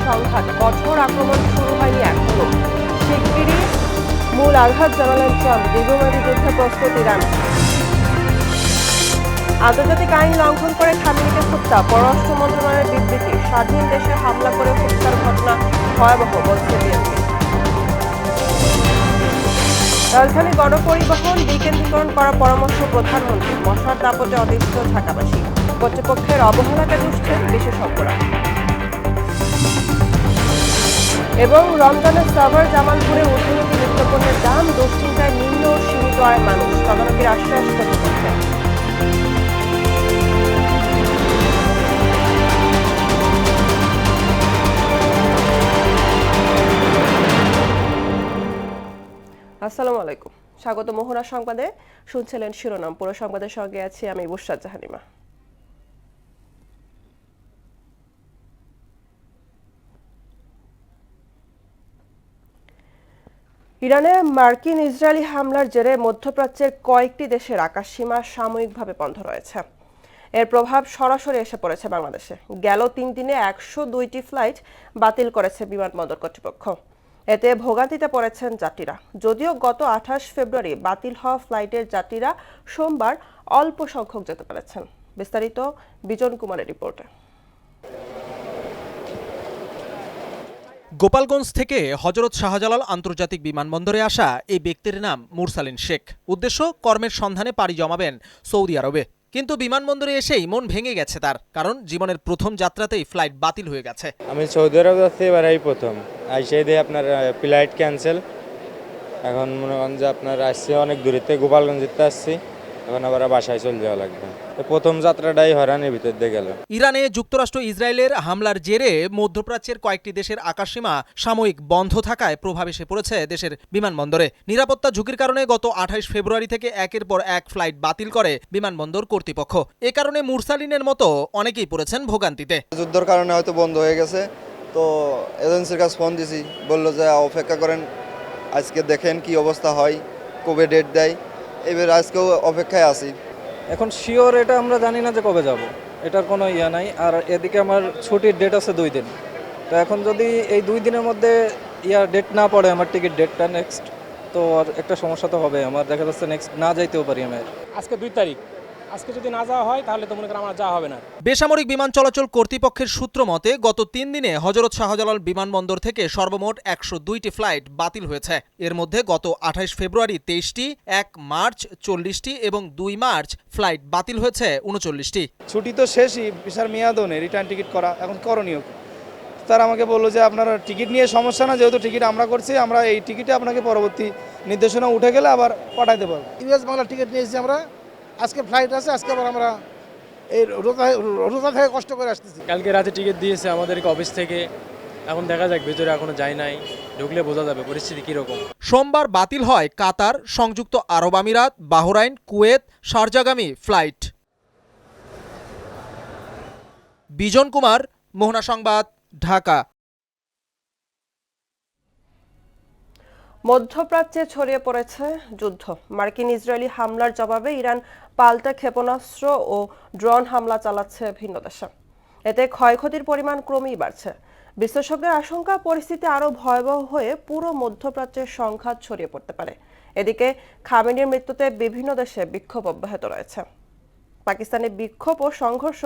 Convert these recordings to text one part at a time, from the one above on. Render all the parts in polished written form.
সংঘাত, কঠোর আক্রমণ শুরু হয়নি এখনো। শিগগিরই মূল আঘাত জানালেন ট্রাম্প। দীর্ঘমেয়াদী যুদ্ধে প্রস্তুত ইরান। আন্তর্জাতিক আইন লঙ্ঘন করে খামেনিকে হত্যা, পররাষ্ট্র মন্ত্রণালয়ের বিবৃতি। স্বাধীন দেশে হামলা করে হত্যার ঘটনা ভয়াবহ, বলছে বিএনপি। রাজধানী গণপরিবহন বিকেন্দ্রীকরণ করার পরামর্শ প্রধানমন্ত্রী। মশার দাপটে অতিষ্ঠ ঢাকাবাসী। কর্তৃপক্ষের অবহেলাকে দুষছেন বিশেষজ্ঞরা। এবং রমজানের সাভার জামালপুরে ঊর্ধ্বমুখী নিত্যপণ্যের দাম, দুশ্চিন্তায় নিম্ন ও সীমিত আয়ের মানুষ। তদারকির আশ্বাস কর্তৃপক্ষের। আসসালামু আলাইকুম, স্বাগত মোহনা সংবাদে। শুনছিলেন শিরোনাম, পুরো সংবাদের সঙ্গে আছি আমি বুশরাত জাহানিমা। ইরানে মার্কিন ইসরায়েলি হামলার জেরে মধ্যপ্রাচ্যের কয়েকটি দেশের আকাশসীমা সাময়িকভাবে বন্ধ রয়েছে। এর প্রভাব সরাসরি এসে পড়েছে বাংলাদেশে। গেল 3 দিনে 102টি ফ্লাইট বাতিল করেছে বিমানবন্দর কর্তৃপক্ষ। এতে ভোগান্তিতে পড়েছেন যাত্রীরা। যদিও গত 28 ফেব্রুয়ারি বাতিল হওয়া ফ্লাইটের যাত্রীরা সোমবার অল্প সংখ্যক যেতে পেরেছেন। বিস্তারিত বিজন কুমারের রিপোর্টে। গোপালগঞ্জ থেকে হযরত শাহজালাল আন্তর্জাতিক বিমানবন্দরে আসা এই ব্যক্তির নাম মুরসালিন শেখ। উদ্দেশ্য, কর্মের সন্ধানে পাড়ি জমাবেন সৌদি আরবে। কিন্তু বিমানবন্দরে এসেই মন ভেঙে গেছে তার, কারণ জীবনের প্রথম যাত্রাতেই ফ্লাইট বাতিল হয়ে গেছে। আমি সৌদি আরব যাচ্ছি এবার এই প্রথম আইসে দিয়ে আপনার ফ্লাইট ক্যান্সেল। এখন মনে করেন যে আপনার আসছে অনেক দূরে থেকে, গোপালগঞ্জ যেতে আসছি, এখন আবার বাসায় চলে যাওয়া লাগবে। প্রথম যাত্রাটাই হয়রানির ভিতর দিয়ে গেল। ইরানে যুক্তরাষ্ট্র ইসরায়েলের হামলার জেরে মধ্যপ্রাচ্যের কয়েকটি দেশের আকাশসীমা সাময়িক বন্ধ থাকায় প্রভাব এসে পড়েছে দেশের বিমানবন্দরে। নিরাপত্তা ঝুঁকির কারণে গত 28 ফেব্রুয়ারি থেকে একের পর এক ফ্লাইট বাতিল করে বিমানবন্দর কর্তৃপক্ষ। এ কারণে মুরসালিনের মতো অনেকেই পড়েছেন ভোগান্তিতে। যুদ্ধের কারণে হয়তো বন্ধ হয়ে গেছে, তো এজেন্সির কাছে ফোন দিছি, বললো যে অপেক্ষা করেন, আজকে দেখেন কি অবস্থা হয়, কবে ডেট দেয়। এবার আজকেও অপেক্ষায় আছি। এখন শিওর এটা আমরা জানি না যে কবে যাব, এটার কোনো ইয়া নাই। আর এদিকে আমার ছুটির ডেট আছে 2 দিন। তো এখন যদি এই 2 দিনের মধ্যে ডেট না পড়ে, আমার টিকিট ডেটটা নেক্সট, তো আর একটা সমস্যা তো হবে। আমার দেখা যাচ্ছে নেক্সট না যাইতেও পারি। আমার আজকে 2 তারিখ, আজকে যদি না যাওয়া হয় তাহলে তো মনে করেন আমার যাওয়া হবে না। বেসামরিক বিমান চলাচল কর্তৃপক্ষের সূত্র মতে গত 3 দিনে হযরত শাহজালাল বিমানবন্দর থেকে সর্বমোট 102টি ফ্লাইট বাতিল হয়েছে। এর মধ্যে গত 28 ফেব্রুয়ারি 23টি, 1 মার্চ 40টি এবং 2 মার্চ ফ্লাইট বাতিল হয়েছে 39টি। ছুটি তো শেষই, ভিসার মেয়াদও নেই, রিটার্ন টিকিট করা এখন করণীয়। তারা আমাকে বললো যে আপনার টিকিট নিয়ে সমস্যা না, যেহেতু টিকিট আমরা করছি, আমরা এই টিকিটে আপনাকে পরবর্তী নির্দেশনা উঠে গেলে আবার পাঠাইতে পারবো। ইউএস বাংলা টিকিট নিয়েছি আমরা, আজকে ফ্লাইট আছে, আজকে আবার আমরা এই রোজা থেকে কষ্ট করে আসতেছি। কালকে রাতে টিকিট দিয়েছে আমাদেরকে অফিস থেকে, এখন দেখা যাক, ভেতরে এখনো যায় নাই, ঢুকলে বোঝা যাবে পরিস্থিতি কীরকম। সোমবার বাতিল হয় কাতার, সংযুক্ত আরব আমিরাত, Bahrain, Kuwait, শারজাগামী flight. Bijan Kumar, মোহনা সংবাদ, ঢাকা। মধ্যপ্রাচ্যে ছড়িয়ে পড়েছে যুদ্ধ। মার্কিন ইসরায়েলি হামলার জবাবে ইরান পাল্টা ক্ষেপণাস্ত্র ও ড্রোন হামলা চালাচ্ছে ভিন্ন দেশে। এতে ক্ষয়ক্ষতির পরিমাণ ক্রমেই বাড়ছে। বিশেষজ্ঞদের আশঙ্কা, পরিস্থিতি আরও ভয়াবহ হয়ে পুরো মধ্যপ্রাচ্যের সংঘাত ছড়িয়ে পড়তে পারে। এদিকে খামেনির মৃত্যুতে বিভিন্ন দেশে বিক্ষোভ অব্যাহত রয়েছে। পাকিস্তানে বিক্ষোভ ও সংঘর্ষ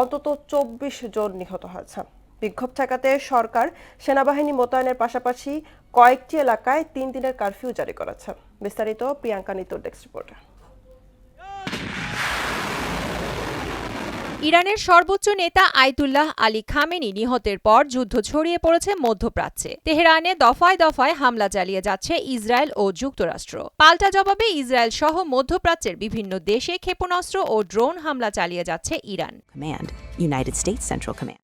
অন্তত 24 জন নিহত হয়েছে। বিক্ষোভ ঠেকাতে সরকার সেনাবাহিনী মোতায়েনের পাশাপাশি কয়েকটি এলাকায় 3 দিনের কারফিউ জারি করেছে। বিস্তারিত প্রিয়াঙ্কা নিতুর ডেস্ক রিপোর্টে। ইরানের সর্বোচ্চ নেতা আয়াতুল্লাহ আলী খামেনি নিহতের পর যুদ্ধ ছড়িয়ে পড়েছে মধ্যপ্রাচ্যে। তেহরানে দফায় দফায় হামলা চালিয়ে যাচ্ছে ইসরায়েল ও যুক্তরাষ্ট্র। পাল্টা জবাবে ইসরায়েল সহ মধ্যপ্রাচ্যের বিভিন্ন দেশে ক্ষেপণাস্ত্র ও ড্রোন হামলা চালিয়ে যাচ্ছে ইরান।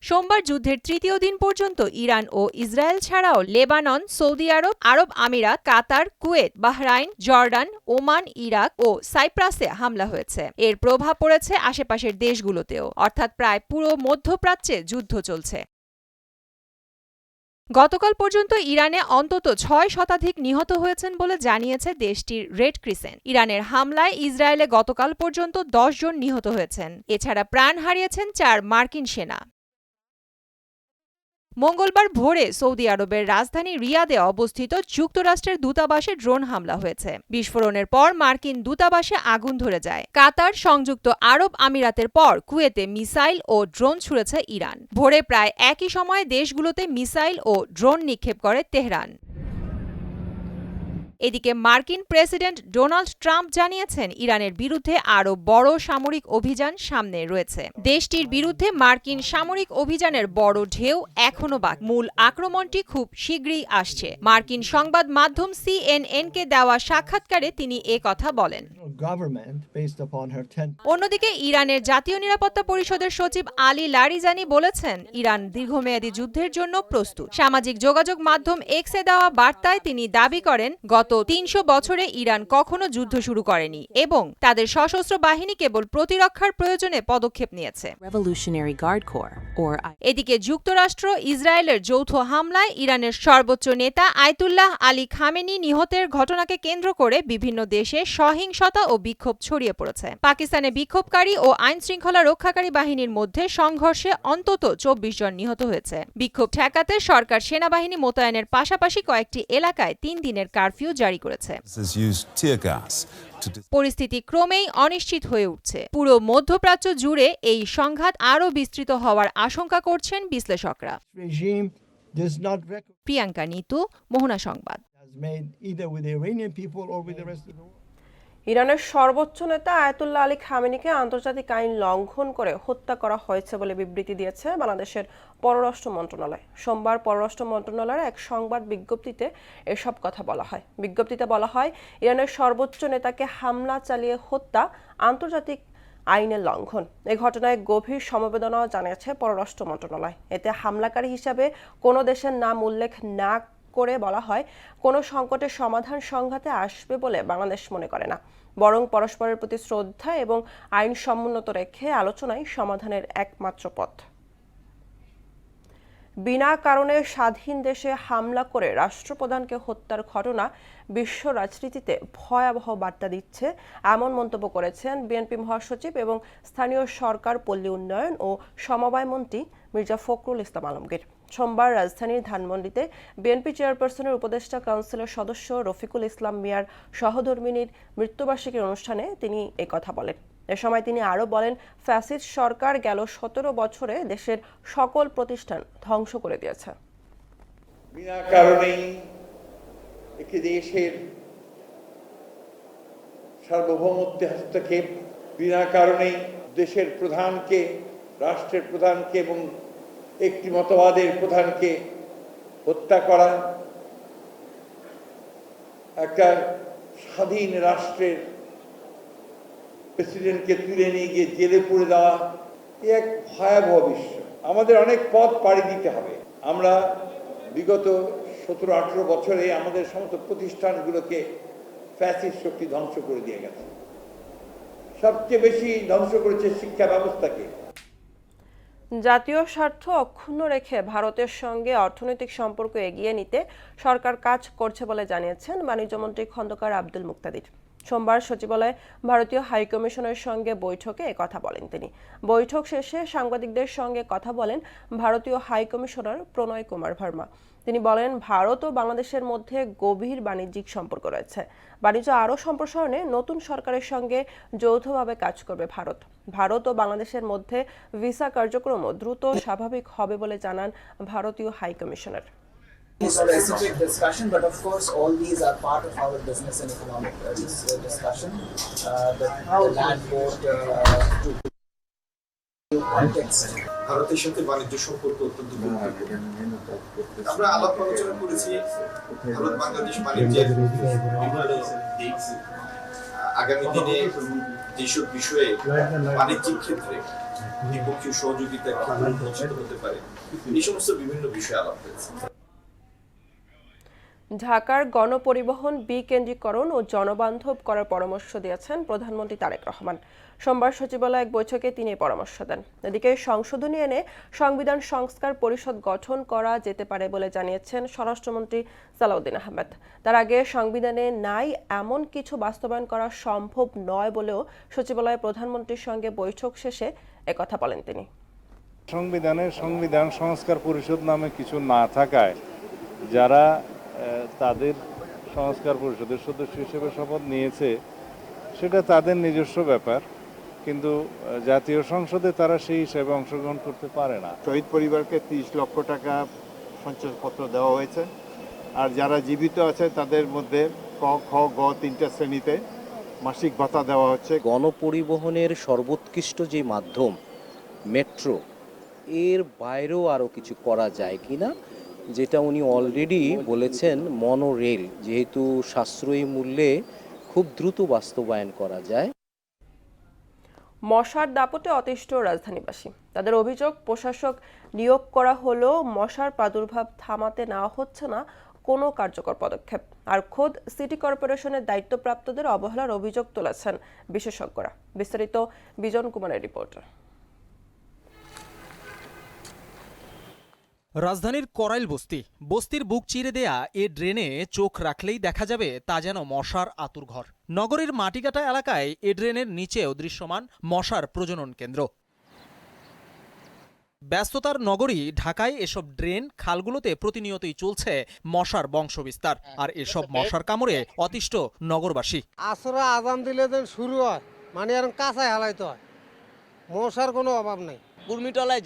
সোমবার যুদ্ধের 3য় দিন পর্যন্ত ইরান ও ইসরায়েল ছাড়াও লেবানন, সৌদি আরব, আরব আমিরাত, Qatar, Kuwait, Bahrain, Jordan, Oman, Iraq ও সাইপ্রাসে হামলা হয়েছে। এর প্রভাব পড়েছে আশেপাশের দেশগুলোতেও, অর্থাৎ প্রায় পুরো মধ্যপ্রাচ্যে যুদ্ধ চলছে। গতকাল পর্যন্ত ইরানে অন্তত 6 শতাধিক নিহত হয়েছেন বলে জানিয়েছে দেশটির রেড ক্রিসেন্ট। ইরানের হামলায় ইসরায়েলে গতকাল পর্যন্ত 10 জন নিহত হয়েছেন। এছাড়া প্রাণ হারিয়েছেন 4 মার্কিন সেনা। মঙ্গলবার ভোরে সৌদি আরবের রাজধানী রিয়াদে অবস্থিত যুক্তরাষ্ট্রের দূতাবাসে ড্রোন হামলা হয়েছে। বিস্ফোরণের পর মার্কিন দূতাবাসে আগুন ধরে যায়। কাতার, সংযুক্ত আরব আমিরাতের পর কুয়েতে মিসাইল ও ড্রোন ছুড়েছে ইরান। ভোরে প্রায় একই সময়ে দেশগুলোতে মিসাইল ও ড্রোন নিক্ষেপ করে তেহরান। এদিকে মার্কিন প্রেসিডেন্ট ডোনাল্ড ট্রাম্প জানিয়েছেন ইরানের বিরুদ্ধে আরও বড় সামরিক অভিযান সামনে রয়েছে। দেশটির বিরুদ্ধে মার্কিন সামরিক অভিযানের বড় ঢেউ এখনো বাকি। মূল আক্রমণটি খুব শীঘ্রই আসছে। মার্কিন সংবাদ মাধ্যম CNN-কে দেওয়া সাক্ষাৎকারে তিনি কথা বলেন। অন্যদিকে ইরানের জাতীয় নিরাপত্তা পরিষদের সচিব আলী লারিজানি বলেছেন ইরান দীর্ঘমেয়াদী যুদ্ধের জন্য প্রস্তুত। সামাজিক যোগাযোগ মাধ্যম এক্সে দেওয়া বার্তায় তিনি দাবি করেন গত 300 বছরে ইরান কখনো যুদ্ধ শুরু করেনি এবং তাদের সশস্ত্র বাহিনী কেবল প্রতিরক্ষার প্রয়োজনে পদক্ষেপ নিয়েছে। এদিকে যুক্তরাষ্ট্র ইসরায়েলের যৌথ হামলায় ইরানের সর্বোচ্চ নেতা আয়াতুল্লাহ আলী খামেনি নিহতের ঘটনাকে কেন্দ্র করে বিভিন্ন দেশে সহিংসতা ও বিক্ষোভ ছড়িয়ে পড়েছে। পাকিস্তানে বিক্ষোভকারী ও আইন শৃঙ্খলা রক্ষাকারী বাহিনীর মধ্যে সংঘর্ষে অন্তত 24 জন নিহত হয়েছে। বিক্ষোভ ঠেকাতে সরকার সেনাবাহিনী মোতায়েনের পাশাপাশি কয়েকটি এলাকায় 3 দিনের কারফিউ জারি করেছে। পরিস্থিতি ক্রমেই অনিশ্চিত হয়ে উঠছে। পুরো মধ্যপ্রাচ্য জুড়ে এই সংঘাত আরও বিস্তৃত হওয়ার আশঙ্কা করছেন বিশ্লেষকরা। প্রিয়াঙ্কা নিতু, মোহনা সংবাদ। ইরানের সর্বোচ্চ নেতা আয়াতুল্লাহ আলী খামেনিকে আন্তর্জাতিক আইন লঙ্ঘন করে হত্যা করা হয়েছে বলে বিবৃতি দিয়েছে বাংলাদেশের পররাষ্ট্র মন্ত্রণালয়। সোমবার পররাষ্ট্র মন্ত্রণালয়ের এক সংবাদ বিজ্ঞপ্তিতে এসব কথা বলা হয়। বিজ্ঞপ্তিতে বলা হয়, ইরানের সর্বোচ্চ নেতাকে হামলা চালিয়ে হত্যা আন্তর্জাতিক আইনের লঙ্ঘন। এই ঘটনায় গভীর সমবেদনাও জানিয়েছে পররাষ্ট্র মন্ত্রণালয়। এতে হামলাকারী হিসাবে কোনো দেশের নাম উল্লেখ না করে বলা হয়, কোনো সংকটের সমাধান সংঘাতে আসবে বলে বাংলাদেশ মনে করে না, বরং পরস্পরের প্রতি শ্রদ্ধা এবং আইন সমুন্নত রেখে আলোচনাই সমাধানের একমাত্র পথ। বিনা কারণে স্বাধীন দেশে হামলা করে রাষ্ট্রপ্রধানকে হত্যার ঘটনা বিশ্ব রাজনীতিতে ভয়াবহ বার্তা দিচ্ছে, এমন মন্তব্য করেছেন বিএনপি মহাসচিব এবং স্থানীয় সরকার, পল্লী উন্নয়ন ও সমবায় মন্ত্রী মির্জা ফখরুল ইসলাম আলমগীর। সোমবার রাজধানীর ধানমন্ডিতে বিএনপি চেয়ারপারসনের উপদেষ্টা কাউন্সিলের সদস্য রফিকুল ইসলাম মিয়ার সহধর্মিণীর মৃত্যুবার্ষিকীর অনুষ্ঠানে তিনি কথা বলেন। এ সময় তিনি আরও বলেন, ফ্যাসিস্ট সরকার গেল 17 বছরে দেশের সকল প্রতিষ্ঠান ধ্বংস করে দিয়েছে। বিনা কারণেই একটি দেশের সার্বভৌমত্বে হস্তক্ষেপ, বিনা কারণেই দেশের প্রধানকে, রাষ্ট্রের প্রধানকে এবং একটি মতবাদের প্রধানকে হত্যা করা, একটা স্বাধীন রাষ্ট্রের প্রেসিডেন্টকে তুলে নিয়ে গিয়ে জেলে পুরে দেওয়া, এ এক ভয়াবহ বিষয়। আমাদের অনেক পথ পাড়ি দিতে হবে। আমরা বিগত 17-18 বছরে আমাদের সমস্ত প্রতিষ্ঠানগুলোকে ফ্যাসিস্ট শক্তি ধ্বংস করে দিয়ে গেছে। সবচেয়ে বেশি ধ্বংস করেছে শিক্ষা ব্যবস্থাকে। জাতীয় স্বার্থ অক্ষুণ্ণ রেখে ভারতের সঙ্গে অর্থনৈতিক সম্পর্ক এগিয়ে নিতে সরকার কাজ করছে বলে জানিয়েছেন বাণিজ্যমন্ত্রী খন্দকার আব্দুল মুক্তাদির। সোমবার সচিবালয়ে ভারতীয় হাইকমিশনের সঙ্গে বৈঠকে কথা বলেন তিনি। বৈঠক শেষে সাংবাদিকদের সঙ্গে কথা বলেন ভারতীয় হাইকমিশনার প্রণয় কুমার ভার্মা। তিনি বলেন, ভারত ও বাংলাদেশের মধ্যে গভীর বাণিজ্যিক সম্পর্ক রয়েছে। বাণিজ্য আরও সম্প্রসারণে নতুন সরকারের সঙ্গে যৌথভাবে কাজ করবে ভারত। ভারত ও বাংলাদেশের মধ্যে ভিসা কার্যক্রমও দ্রুত স্বাভাবিক হবে বলে জানান ভারতীয় high commissioner. Specific discussion, but of course all these are part of our business and economic discussion. The land port context. ভারতের সাথে বাণিজ্য সম্পর্ক অত্যন্ত গুরুত্বপূর্ণ। আমরা আলাপ আলোচনা করেছি ভারত বাংলাদেশ বাণিজ্যের আগামী দিনে যেসব বিষয়ে বাণিজ্যিক ক্ষেত্রে দ্বিপক্ষীয় সহযোগিতার ক্ষেত্রে উন্মোচিত হতে পারে, এই সমস্ত বিভিন্ন বিষয়ে আলাপ হয়েছে। ঢাকার গণপরিবহন বিকেন্দ্রীকরণ ও জনবান্ধব করার পরামর্শ দিয়েছেন প্রধানমন্ত্রী তারেক রহমান। সোমবার সচিবালয়ে এক বৈঠকে তিনি এই পরামর্শ দেন। এদিকে সংশোধনী এনে সংবিধান সংস্কার পরিষদ গঠন করা যেতে পারে বলে জানিয়েছেন স্বরাষ্ট্রমন্ত্রী সালাউদ্দিন আহমেদ। তার আগে সংবিধানে নাই এমন কিছু বাস্তবায়ন করা সম্ভব নয় বলেও সচিবালয়ে প্রধানমন্ত্রীর সঙ্গে বৈঠক শেষে একথা বলেন তিনি। সংবিধান সংস্কার পরিষদ নামে কিছু না থাকায় যারা তাদের সংস্কার পরিষদের সদস্য হিসেবে শপথ নিয়েছে সেটা তাদের নিজস্ব ব্যাপার, কিন্তু জাতীয় সংসদে তারা সেই হিসেবে অংশগ্রহণ করতে পারে না। শহীদ পরিবারকে 30 লক্ষ টাকা সঞ্চয়পত্র দেওয়া হয়েছে, আর যারা জীবিত আছে তাদের মধ্যে ক, খ, গ 3টা শ্রেণীতে মাসিক ভাতা দেওয়া হচ্ছে। গণপরিবহনের সর্বোৎকৃষ্ট যে মাধ্যম মেট্রো, এর বাইরেও আরও কিছু করা যায় কিনা, যেটা উনি অলরেডি বলেছেন মনোরেল, যেহেতু সাশ্রয়ী মূল্যে খুব দ্রুত বাস্তবায়ন করা যায়। মশার দাপটে অতিষ্ঠ রাজধানীবাসী। তাদের অভিযোগ, প্রশাসক নিয়োগ করা হলেও মশার প্রাদুর্ভাব থামাতে নেওয়া হচ্ছে না কোনো কার্যকর পদক্ষেপ। আর খোদ সিটি কর্পোরেশনের দায়িত্বপ্রাপ্তদের অবহেলার অভিযোগ তুলেছেন বিশেষজ্ঞরা। বিস্তারিত বিজন কুমারের রিপোর্ট। রাজধানীর করাইল বস্তির বুক চিরে দেয়া এ ড্রেনে চোখ রাখলেই দেখা যাবে তা যেন মশার আতুরঘর। নগরীর মাটিকাটা এলাকায় এ ড্রেনের নিচেও দৃশ্যমান মশার প্রজনন কেন্দ্র। ব্যস্ততার নগরী ঢাকায় এসব ড্রেন খালগুলোতে প্রতিনিয়তই চলছে মশার বংশবিস্তার, আর এসব মশার কামড়ে অতিষ্ঠ নগরবাসী। আসরে আজান দিলে যেন শুরু হয়, মানে আর কাঁচায় হালাইতে হয়, মশার কোনো অভাব নেই। কুর্মিটলায়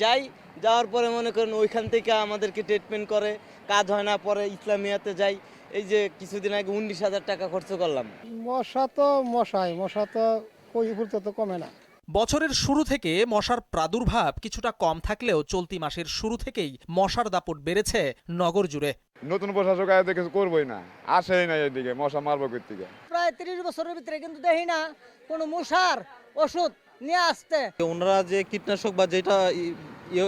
যাওয়ার পরে মনে করেন ওইখান থেকে আমাদেরকে ট্রিটমেন্ট করে, কাজ হয় না, পরে ইসলামিয়াতে যাই। এই যে কিছুদিন আগে 19,000 টাকা খরচ করলাম। মশা তো কই ফুলতে তো কমে না। বছরের শুরু থেকে মশার প্রাদুর্ভাব কিছুটা কম থাকলেও চলতি মাসের শুরু থেকেই মশার দাপট বেড়েছে নগর জুড়ে। নতুন প্রশাসক আয় কিছু করবোই না, আসেই না এদিকে, মশা মারবো কোত্থেকে। প্রায় 30 বছরের ভিতরে কিন্তু দেখি না কোনো মশার ওষুধ নিয়ে আসতে। ওনারা যে কীটনাশক বা যেটা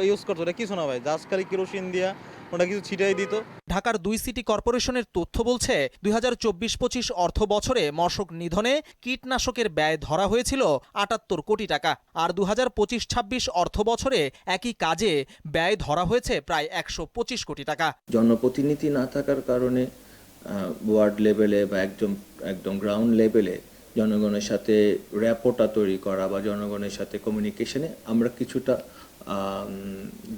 ইউজ করতো ওটা কিছু না ভাই, জাস্ট খালি কেরোসিন দিয়া ওটা কিছু ছিটাই দিত। ঢাকার 2 সিটি কর্পোরেশনের তথ্য বলছে 2024-25 অর্থ বছরে মশক নিধনে কীটনাশকের ব্যয় ধরা হয়েছিল 78 কোটি টাকা, আর 2025-26 অর্থ বছরে একই কাজে ব্যয় ধরা হয়েছে প্রায় 125 কোটি টাকা। জনপ্রতিনিধি না থাকার কারণে ওয়ার্ড লেভেলে বা একদম গ্রাউন্ড লেভেলে জনগণের সাথে র্যাপোর্টটা তৈরি করা বা জনগণের সাথে কমিউনিকেশনে আমরা কিছুটা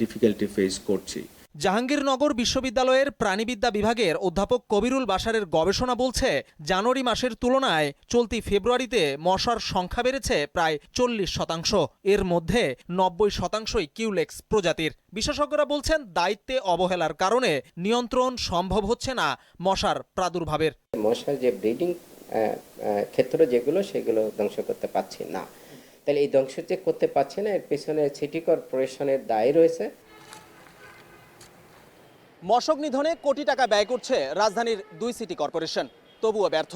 ডিফিকাল্টি ফেস করছি। জাহাঙ্গীরনগর বিশ্ববিদ্যালয়ের প্রাণীবিদ্যা বিভাগের অধ্যাপক কবিরুল বাশারের গবেষণা বলছে, জানুয়ারি মাসের তুলনায় চলতি ফেব্রুয়ারিতে মশার সংখ্যা বেড়েছে প্রায় 40%। এর মধ্যে 90%ই কিউলেক্স প্রজাতির। বিশেষজ্ঞরা বলছেন, দায়িত্বে অবহেলার কারণে নিয়ন্ত্রণ সম্ভব হচ্ছে না মশার প্রাদুর্ভাবের। মশার যে ব্রিডিং ক্ষেত্র যেগুলো, সেগুলো ধ্বংস করতে পারছি না। তাহলে এই ধ্বংস যে করতে পারছি না, এর পেছনে সিটি কর্পোরেশনের দায় রয়েছে। মশক নিধনে কোটি টাকা ব্যয় করছে রাজধানীর 2 সিটি কর্পোরেশন, তবুও ব্যর্থ।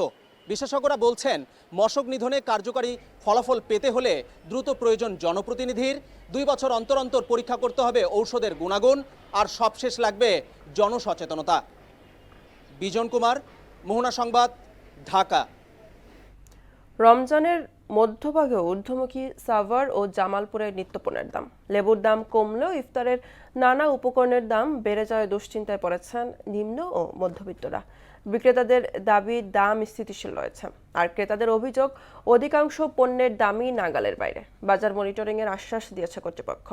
বিশেষজ্ঞরা বলছেন, মশক নিধনে কার্যকরী ফলাফল পেতে হলে দ্রুত প্রয়োজন জনপ্রতিনিধির, 2 বছর অন্তর অন্তর পরীক্ষা করতে হবে ঔষধের গুণাগুণ, আর সবশেষ লাগবে জনসচেতনতা। বিজন কুমার, মোহনা সংবাদ, ঢাকা। রমজানের মধ্যভাগে ঊর্ধ্বমুখী সাভার ও জামালপুরের নিত্যপণ্যের দাম। লেবুর দাম কমলেও ইফতারের নানা উপকরণের দাম বেড়ে যাওয়ায় দুশ্চিন্তায় পড়েছেন নিম্ন ও মধ্যবিত্তরা। বিক্রেতাদের দাবি দাম স্থিতিশীল রয়েছে, আর ক্রেতাদের অভিযোগ অধিকাংশ পণ্যের দামই নাগালের বাইরে। বাজার মনিটরিংয়ের আশ্বাস দিয়েছে কর্তৃপক্ষ।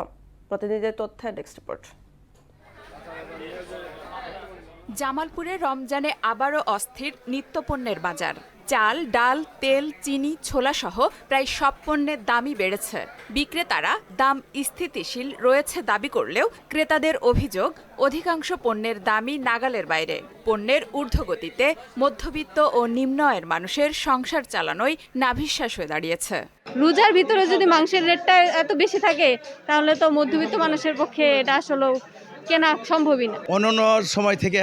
প্রতিনিধিদের তথ্যে ডেস্ক রিপোর্ট। জামালপুরে রমজানে আবারও অস্থির নিত্যপণ্যের বাজার। চাল, ডাল, তেল, চিনি, ছোলা সহ প্রায় সব পণ্যের দামই বেড়েছে। বিক্রেতারা দাম স্থিতিশীল রয়েছে দাবি করলেও ক্রেতাদের অভিযোগ অধিকাংশ পণ্যের দামই নাগালের বাইরে। পণ্যের ঊর্ধ্বগতিতে মধ্যবিত্ত ও নিম্ন আয়ের মানুষের সংসার চালানোই নাভিশ্বাস হয়ে দাঁড়িয়েছে। রোজার ভিতরে যদি মাংসের রেটটা এত বেশি থাকে, তাহলে তো মধ্যবিত্ত মানুষের পক্ষে এটা আসলে কেনা সম্ভবই না। অন্যান্য সময় থেকে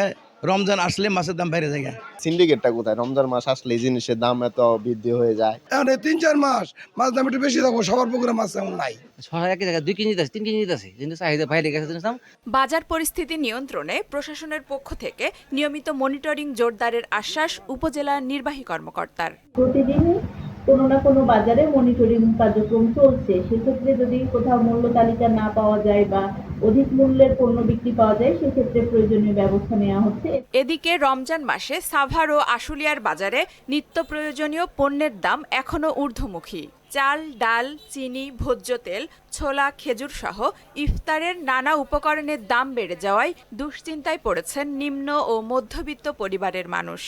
রমজান আসলে মাছের দাম বেড়ে যায়। সিন্ডিকেটটা কোথায়? রমজান মাস আসলে এই জিনিসের দাম এত বৃদ্ধি হয়ে যায়। 3-4 মাস মাছ দাম একটু বেশি থাকবো, সবার পুকুরে মাছ তেমন নাই। একই জায়গায় 2 কেজি আছে, 3 কেজি আছে, কিন্তু চাহিদা বাইরে গেছে। বাজার পরিস্থিতি নিয়ন্ত্রণে প্রশাসনের পক্ষ থেকে নিয়মিত মনিটরিং জোরদারের আশ্বাস উপজেলা নির্বাহী কর্মকর্তার। প্রতিদিন কোনো না কোনো বাজারে মনিটরিং কার্যক্রম চলছে। সেক্ষেত্রে যদি কোথাও মূল্য তালিকা না পাওয়া যায় বা অধিক মূল্যের পণ্য বিক্রি পাওয়া যায়, সেক্ষেত্রে প্রয়োজনীয় ব্যবস্থা নেওয়া হচ্ছে। এদিকে রমজান মাসে সাভার ও আশুলিয়ার বাজারে নিত্য প্রয়োজনীয় পণ্যের দাম এখনও ঊর্ধ্বমুখী। চাল, ডাল, চিনি, ভোজ্য তেল, ছোলা, খেজুর সহ ইফতারের নানা উপকরণের দাম বেড়ে যাওয়ায় দুশ্চিন্তায় পড়েছেন নিম্ন ও মধ্যবিত্ত পরিবারের মানুষ।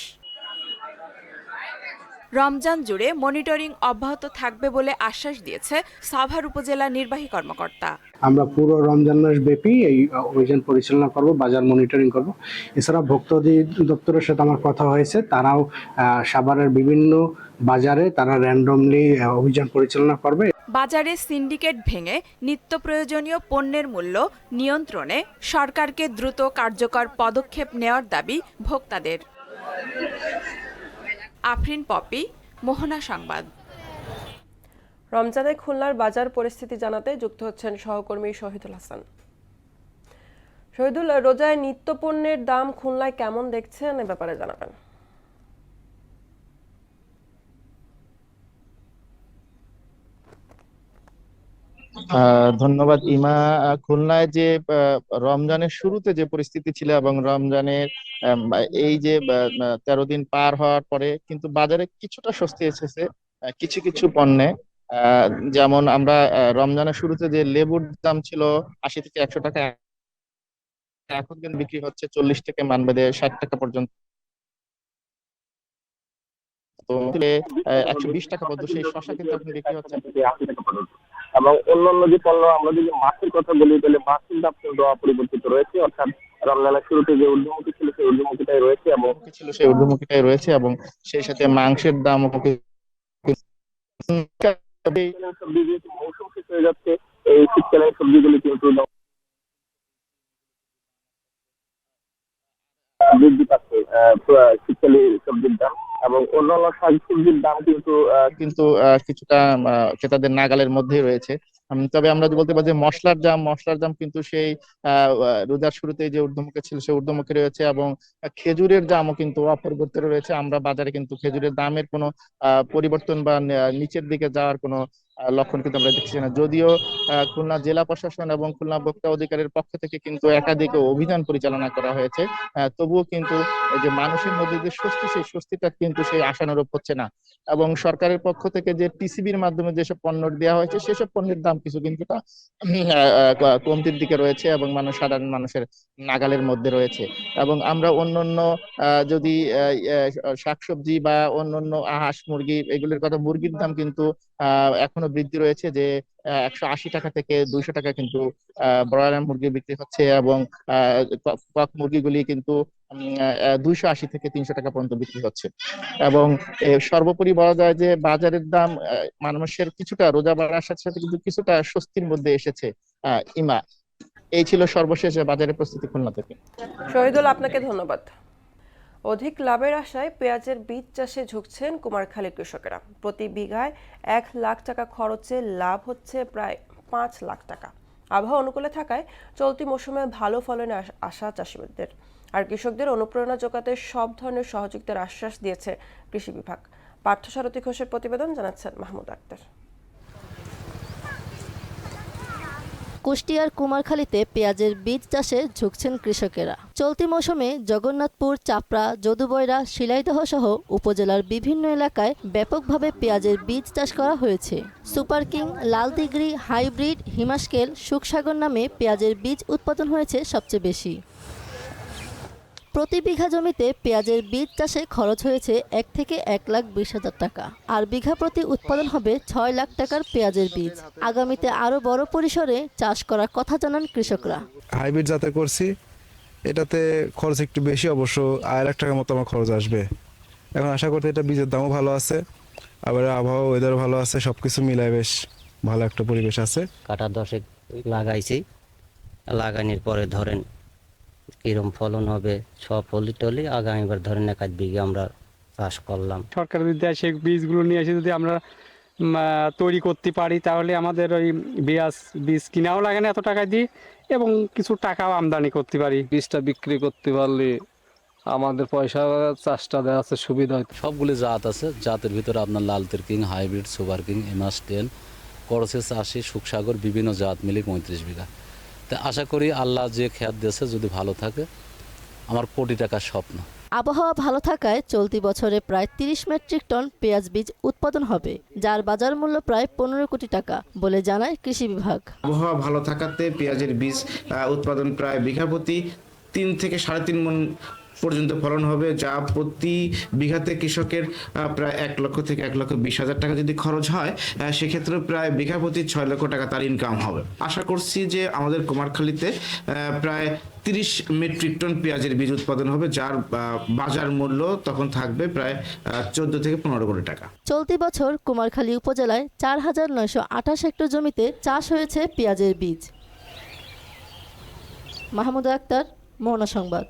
রমজান জুড়ে মনিটরিং অব্যাহত থাকবে বলে আশ্বাস দিয়েছে সাভার উপজেলা নির্বাহী কর্মকর্তা। আমরা পুরো রমজান মাস ব্যাপী এই অভিযান পরিচালনা করব, বাজার মনিটরিং করব। এছাড়া ভোক্তা অধিদপ্তরের সাথে আমার কথা হয়েছে, তারাও সাভারের বিভিন্ন বাজারে তারা র্যান্ডমলি অভিযান পরিচালনা করবে। বাজারে সিন্ডিকেট ভেঙে নিত্য প্রয়োজনীয় পণ্যের মূল্য নিয়ন্ত্রণে সরকারকে দ্রুত কার্যকর পদক্ষেপ নেওয়ার দাবি ভোক্তাদের। আফরিন পপি, মোহনা সংবাদ। রমজানে খুলনার বাজার পরিস্থিতি জানাতে যুক্ত হচ্ছেন সহকর্মী শহীদুল হাসান। শহীদুল, রোজায় নিত্য পণ্যের দাম খুলনায় কেমন দেখছেন এ ব্যাপারে জানাবেন। ধন্যবাদ ইমা। খুলনায় যে রমজানের শুরুতে যে পরিস্থিতি ছিল এবং রমজানের এই যে 13 দিন পার হওয়ার পরে কিন্তু বাজারে কিছুটা স্বস্তি এসেছে কিছু কিছু পণ্যে। যেমন আমরা রমজানের শুরুতে যে লেবুর দাম ছিল 80 থেকে 100 টাকা, এখন কিন্তু বিক্রি হচ্ছে 40 থেকে মানবেদে 60 টাকা পর্যন্ত। তো 120 টাকা পর্যন্ত সেই শসা কিন্তু এখন বিক্রি হচ্ছে 80 টাকা পর্যন্ত। এবং অন্যান্য যে পণ্য, আমরা যদি মাছের কথা বলি তাহলে মাছের দাম কিন্তু অপরিবর্তিত রয়েছে, অর্থাৎ রমজানের শুরুতে যে ঊর্ধ্বমুখী ছিল সেই ঊর্ধ্বমুখীটাই রয়েছে এবং সেই সাথে মাংসের দামও মৌসুম শেষ হয়ে যাচ্ছে, এই শীতকালীন সবজিগুলি কিন্তু বৃদ্ধি পাচ্ছে শীতকালী সবজির দাম, এবং অন্যান্য শাকসবজির দাম কিন্তু কিছুটা ক্রেতাদের নাগালের মধ্যেই রয়েছে। তবে আমরা বলতে পারি যে মশলার দাম কিন্তু সেই রোজার শুরুতে যে ঊর্ধ্বমুখী ছিল সেই ঊর্ধ্বমুখী রয়েছে, এবং খেজুরের দামও কিন্তু অপরিবর্তিত রয়েছে। আমরা বাজারে কিন্তু খেজুরের দামের কোনো পরিবর্তন বা নিচের দিকে যাওয়ার কোনো লক্ষণ কিন্তু আমরা দেখছি না। যদিও খুলনা জেলা প্রশাসন এবং খুলনা ভোক্তা অধিকারের পক্ষ থেকে কিন্তু একাধিক অভিযান পরিচালনা করা হয়েছে, তবুও কিন্তু এই যে মানুষের মধ্যে যে স্বস্তি, সেই স্বস্তিটা কিন্তু সেই আশানুরূপ হচ্ছে না। এবং সরকারের পক্ষ থেকে যে টিসিবির মাধ্যমে যেসব পণ্য দেওয়া হয়েছে সেসব পণ্যের দাম কিছু কিন্তু কমতির দিকে রয়েছে এবং সাধারণ মানুষের নাগালের মধ্যে রয়েছে। এবং আমরা অন্যান্য যদি শাকসবজি বা অন্যান্য হাঁস মুরগি এগুলোর কথা, মুরগির দাম কিন্তু এখনো বৃদ্ধি রয়েছে, যে 180 টাকা থেকে 200 টাকা কিন্তু ব্রয়লার মুরগি বিক্রি হচ্ছে, এবং কক মুরগিগুলি কিন্তু 280 থেকে 300 টাকা পর্যন্ত বিক্রি হচ্ছে। এবং সর্বোপরি বলা যায় যে বাজারের দাম মানুষের কিছুটা রোজা বাড়ার সাথে সাথে কিন্তু কিছুটা স্বস্তির মধ্যে এসেছে। ইমা, এই ছিল সর্বশেষ বাজারের প্রস্তুতি খুলনা থেকে। শহীদুল, আপনাকে ধন্যবাদ। অধিক লাভের আশায় পেঁয়াজের বীজ চাষে ঝুঁকছেন কুমারখালীর কৃষকেরা। প্রতি বিঘায় 1 লাখ টাকা খরচে লাভ হচ্ছে প্রায় 5 লাখ টাকা। আবহাওয়া অনুকূলে থাকায় চলতি মৌসুমে ভালো ফলনের আশা চাষিদের। আর কৃষকদের অনুপ্রেরণা জোগাতে সব ধরনের সহযোগিতার আশ্বাস দিয়েছে কৃষি বিভাগ। পার্থসারথী ঘোষের প্রতিবেদন, জানাচ্ছেন মাহমুদ আক্তার। কুষ্টিয়ার কুমারখালীতে পেঁয়াজের বীজ চাষে ঝুঁকছেন কৃষকেরা। চলতি মৌসুমে জগন্নাথপুর, চাপড়া, যদুবইরা, শিলাইদহ সহ উপজেলার বিভিন্ন এলাকায় ব্যাপকভাবে পেঁয়াজের বীজ চাষ করা হয়েছে। সুপার কিং, লাল দিগরি, হাইব্রিড, হিমাস্কেল, সুখসাগর নামে পেঁয়াজের বীজ উৎপাদন হয়েছে সবচেয়ে বেশি। প্রতি বিঘা জমিতে পেঁয়াজের বীজ চাষে খরচ হয়েছে 1 থেকে 1,20,000 টাকা। আর বিঘা প্রতি উৎপাদন হবে 6 লাখ টাকার পেঁয়াজের বীজ। আগামীতে আরো বড় পরিসরে চাষ করার কথা জানান কৃষকরা। হাইব্রিড জাতে করছি, এটাতে খরচ একটু বেশি, অবশ্য 1 লাখ টাকার মতো আমার খরচ আসবে। এখন আশা করতে এটা বীজের দামও ভালো আছে, আবার আবহাওয়া ওয়েদারও ভালো আছে, সবকিছু মিলায় বেশ ভালো একটা পরিবেশ আছে। কাটা 10 লাগাইছি, লাগানোর পরে ধরেন কিরম ফলন হবে সব টলি আগামীবার ধরেন 1 বিঘে আমরা চাষ করলাম। সরকার যদি দেয় সেই বীজগুলো নিয়ে এসে যদি আমরা তৈরি করতে পারি, তাহলে আমাদের ওই বীজ কিনাও লাগে না এত টাকা দিয়ে, এবং কিছু টাকাও আমদানি করতে পারি। বীজটা বিক্রি করতে পারলে আমাদের পয়সা চাষটা দেওয়া আছে সুবিধা হয়। সবগুলি জাত আছে, জাতের ভিতরে আপনার লাল কিং, হাইব্রিড, সুপার কিং, এমাস 10, করসেস 80, সুখসাগর, বিভিন্ন জাত মিলে 35 বিঘা। তা আশা করি আল্লাহ যে খেয়াল দিয়েছে যদি ভালো থাকে, আমার কোটি টাকার স্বপ্ন। আবহাওয়া ভালো থাকায় চলতি বছরে প্রায় 30 মেট্রিক টন পেঁয়াজ বীজ উৎপাদন হবে, যার বাজার মূল্য প্রায় 15 কোটি টাকা বলে জানায় কৃষি বিভাগ। আবহাওয়া ভালো থাকাতে পেঁয়াজের বীজ উৎপাদন প্রায় বিঘা প্রতি 3 থেকে 3.5 মণ পর্যন্ত ফলন হবে, যা প্রতি বিঘাতে কৃষকের প্রায় 1 লক্ষ থেকে 1,20,000 টাকা যদি খরচ হয়, সেক্ষেত্রে প্রায় বিঘা প্রতি 6 লক্ষ টাকা তার ইনকাম হবে। আশা করছি যে আমাদের কুমারখালীতে প্রায় 30 মেট্রিক টন পেঁয়াজের বীজ উৎপাদন হবে, যার বাজার মূল্য তখন থাকবে প্রায় 14 থেকে 15 কোটি টাকা। চলতি বছর কুমারখালী উপজেলায় 4,928 হেক্টর জমিতে চাষ হয়েছে পেঁয়াজের বীজ। মাহমুদা আক্তার, মোহনা সংবাদ।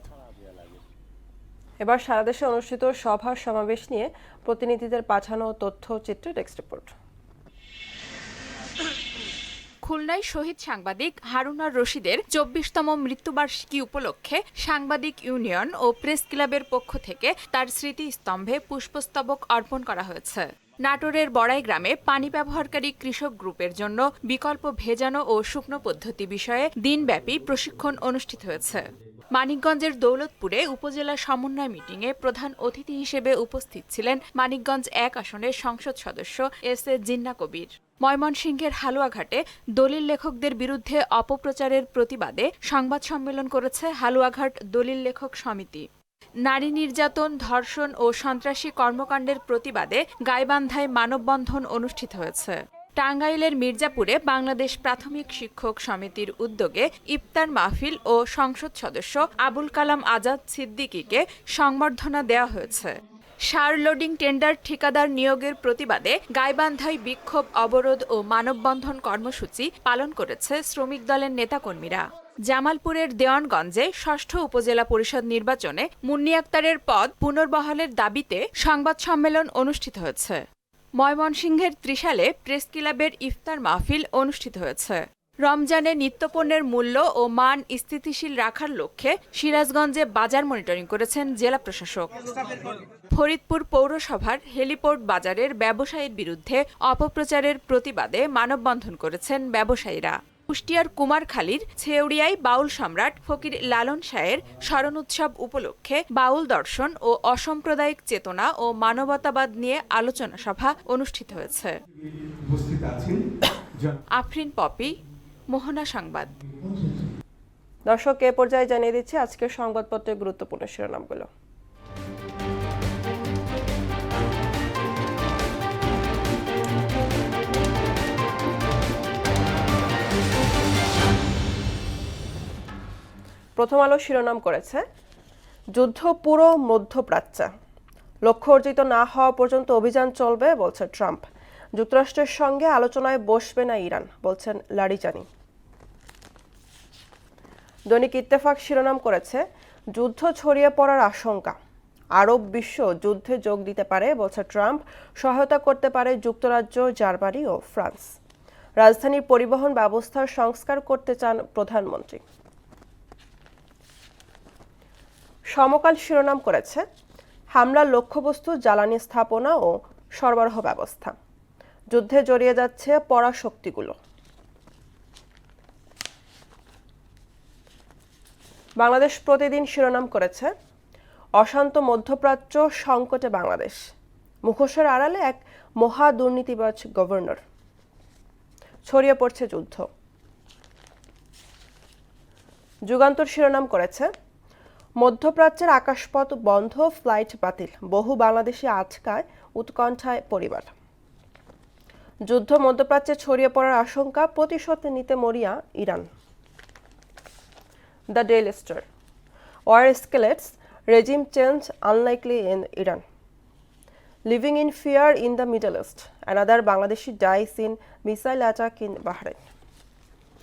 এবার সারা দেশে অনুষ্ঠিত সভা সমাবেশ নিয়ে প্রতিনিধিদের পাঠানো তথ্যচিত্র ডেস্ক রিপোর্ট। খুলনায় শহীদ সাংবাদিক হারুনার রশিদের 24তম মৃত্যুবার্ষিকী উপলক্ষে সাংবাদিক ইউনিয়ন ও প্রেস ক্লাবের পক্ষ থেকে তার স্মৃতিস্তম্ভে পুষ্পস্তবক অর্পণ করা হয়েছে। নাটোরের বড়াই গ্রামে পানি ব্যবহারকারী কৃষক গ্রুপের জন্য বিকল্প ভেজানো ও শুকনো পদ্ধতি বিষয়ে দিনব্যাপী প্রশিক্ষণ অনুষ্ঠিত হয়েছে। মানিকগঞ্জের দৌলতপুরে উপজেলা সমন্বয় মিটিংয়ে প্রধান অতিথি হিসেবে উপস্থিত ছিলেন মানিকগঞ্জ 1 আসনের সংসদ সদস্য এস.এ. জিন্না কবির। ময়মনসিংহের হালুয়াঘাটে দলিল লেখকদের বিরুদ্ধে অপপ্রচারের প্রতিবাদে সংবাদ সম্মেলন করেছে হালুয়াঘাট দলিল লেখক সমিতি। নারী নির্যাতন, ধর্ষণ ও সন্ত্রাসী কর্মকাণ্ডের প্রতিবাদে গাইবান্ধায় মানববন্ধন অনুষ্ঠিত হয়েছে। টাঙ্গাইলের মির্জাপুরে বাংলাদেশ প্রাথমিক শিক্ষক সমিতির উদ্যোগে ইফতার মাহফিল ও সংসদ সদস্য আবুল কালাম আজাদ সিদ্দিকীকে সংবর্ধনা দেওয়া হয়েছে। সার লোডিং টেন্ডার ঠিকাদার নিয়োগের প্রতিবাদে গাইবান্ধায় বিক্ষোভ, অবরোধ ও মানববন্ধন কর্মসূচি পালন করেছে শ্রমিক দলের নেতাকর্মীরা। জামালপুরের দেওয়ানগঞ্জে 6ষ্ঠ উপজেলা পরিষদ নির্বাচনে মুন্নি আক্তারের পদ পুনর্বহালের দাবিতে সংবাদ সম্মেলন অনুষ্ঠিত হয়েছে। ময়মনসিংহের ত্রিশালে প্রেস ক্লাবের ইফতার মাহফিল অনুষ্ঠিত হয়েছে। রমজানে নিত্যপণ্যের মূল্য ও মান স্থিতিশীল রাখার লক্ষ্যে সিরাজগঞ্জে বাজার মনিটরিং করেছেন জেলা প্রশাসক। ফরিদপুর পৌরসভার হেলিপোর্ট বাজারের ব্যবসায়ীর বিরুদ্ধে অপপ্রচারের প্রতিবাদে মানববন্ধন করেছেন ব্যবসায়ীরা। কুষ্টিয়ার কুমারখালীর ছেউড়িয়ায় বাউল সম্রাট ফকির লালন শাহের স্মরণ উৎসব উপলক্ষে বাউল দর্শন ও অসাম্প্রদায়িক চেতনা ও মানবতাবাদ নিয়ে আলোচনা সভা অনুষ্ঠিত হয়েছে। আফরিন পপি, মোহনা সংবাদ। দর্শক, এ পর্যায়ে জানিয়ে দিচ্ছি আজকের সংবাদপত্রের গুরুত্বপূর্ণ শিরোনামগুলো। প্রথম আলো শিরোনাম করেছে, যুদ্ধ পুরো মধ্যপ্রাচ্যে, লক্ষ্য অর্জিত না হওয়া পর্যন্ত অভিযান চলবে বলছে ট্রাম্প। যুক্তরাষ্ট্রের সঙ্গে আলোচনায় বসবে না ইরান বলছেন লারিজানি। দৈনিক ইত্তেফাক শিরোনাম করেছে, যুদ্ধ ছড়িয়ে পড়ার আশঙ্কা, আরব বিশ্ব যুদ্ধে যোগ দিতে পারে বলছে ট্রাম্প, সহায়তা করতে পারে যুক্তরাজ্য, জার্মানি ও ফ্রান্স। রাজধানীর পরিবহন ব্যবস্থার সংস্কার করতে চান প্রধানমন্ত্রী। সমকাল শিরোনাম করেছে, হামলার লক্ষ্যবস্তু জ্বালানি স্থাপনা ও সরবরাহ ব্যবস্থা, যুদ্ধে জড়িয়ে যাচ্ছে পরাশক্তিগুলো। বাংলাদেশ প্রতিদিন শিরোনাম করেছে, অশান্ত মধ্যপ্রাচ্য সংকটে বাংলাদেশ, মুখোশের আড়ালে এক মহা দুর্নীতিবাজ গভর্নর, ছড়িয়ে পড়ছে যুদ্ধ। যুগান্তর শিরোনাম করেছে, মধ্যপ্রাচ্যের আকাশপথ বন্ধ, ফ্লাইট বাতিল, বহু বাংলাদেশি আটকায়, উৎকণ্ঠায় পরিবার। যুদ্ধ মধ্যপ্রাচ্যে ছড়িয়ে পড়ার আশঙ্কা, প্রতিশোধ নিতে মরিয়া Iran. The Daily Star, war escalates, regime change unlikely in Iran, living in fear in the Middle East, another Bangladeshi dies in missile attack in Bahrain.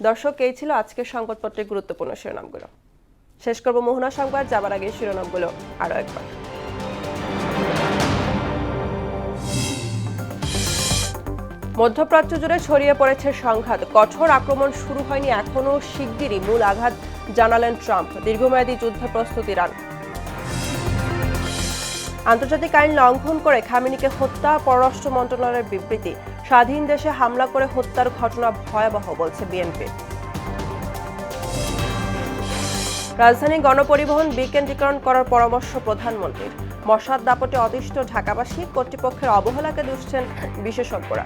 দর্শক, এই ছিল আজকের সংবাদপত্রের গুরুত্বপূর্ণ শিরোনামগুলো। শেষ করব মোহনা সংবাদ, যাবার আগে শিরোনামগুলো আরো একবার। মধ্যপ্রাচ্য জুড়ে ছড়িয়ে পড়েছে সংঘাত, কঠোর আক্রমণ শুরু হয়নি এখনো, শিগগিরই মূল আঘাত জানালেন ট্রাম্প, দীর্ঘমেয়াদী যুদ্ধ প্রস্তুতি ইরান। আন্তর্জাতিক আইন লঙ্ঘন করে খামেনিকে হত্যা, পররাষ্ট্র মন্ত্রণালয়ের বিবৃতি, স্বাধীন দেশে হামলা করে হত্যার ঘটনা ভয়াবহ বলছে বিএনপি। রাজধানী গণপরিবহন বিকেন্দ্রীকরণ করার পরামর্শ প্রধানমন্ত্রীর। মশার দাপটে অতিষ্ঠ ঢাকাবাসী, কর্তৃপক্ষের অবহেলাকে দুষছেন বিশেষজ্ঞরা।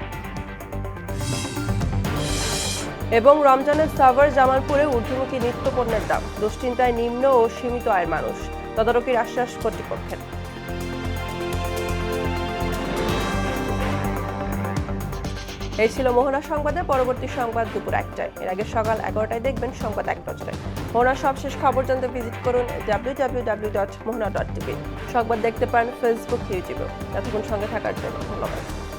এবং রমজানের সাভার জামালপুরে ঊর্ধ্বমুখী নিত্যপণ্যের দাম, দুশ্চিন্তায় নিম্ন ও সীমিত আয়ের মানুষ, তদারকির আশ্বাস কর্তৃপক্ষের। এই ছিল মোহনা সংবাদে। পরবর্তী সংবাদ দুপুর 1টায়। এর আগে সকাল 11টায় দেখবেন সংবাদ এক নজরে। মোহনার সবশেষ খবর জানতে ভিজিট করুন www.mohana.tv। সংবাদ দেখতে পারেন ফেসবুক, ইউটিউবে। এতক্ষণ সঙ্গে থাকার জন্য ধন্যবাদ।